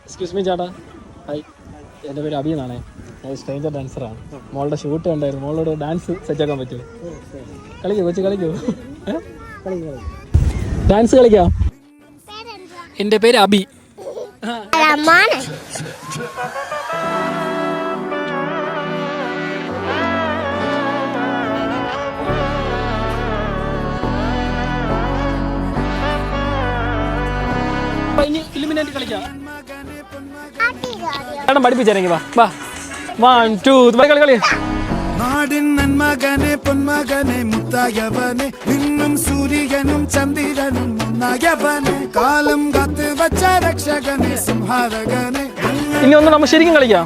Excuse me ചേട്ടാ. Hi, എൻ്റെ പേര് അബി എന്നാണേ. ഞാൻ സ്ട്രേഞ്ചർ ഡാൻസറാണ്. മോളുടെ ഷൂട്ട് ഉണ്ടായിരുന്നു. മോളോട് ഡാൻസ് സെറ്റാക്കാൻ പറ്റുമോ? കളിക്കോ കൊച്ചു, കളിക്കോ? ഡാൻസ് കളിക്കാം. എൻ്റെ പേര് അബി. ഇലുമിനാറ്റി കളിക്കാം. പഠിപ്പിച്ചേരെങ്കിൽ വാ. 1 2 കളി. നാടിൻ നന്മകനെ പൊന്മകനെ മുത്തായവനെ നിന്നും സൂര്യനും ചന്ദ്രനും ഒന്നായവനെ കാലം കാത്ത് വച്ച രക്ഷകനെ സംഹാരകനെ. ഇനി ഒന്ന് നമ്മൾ ശരിക്കും കളിക്കാം.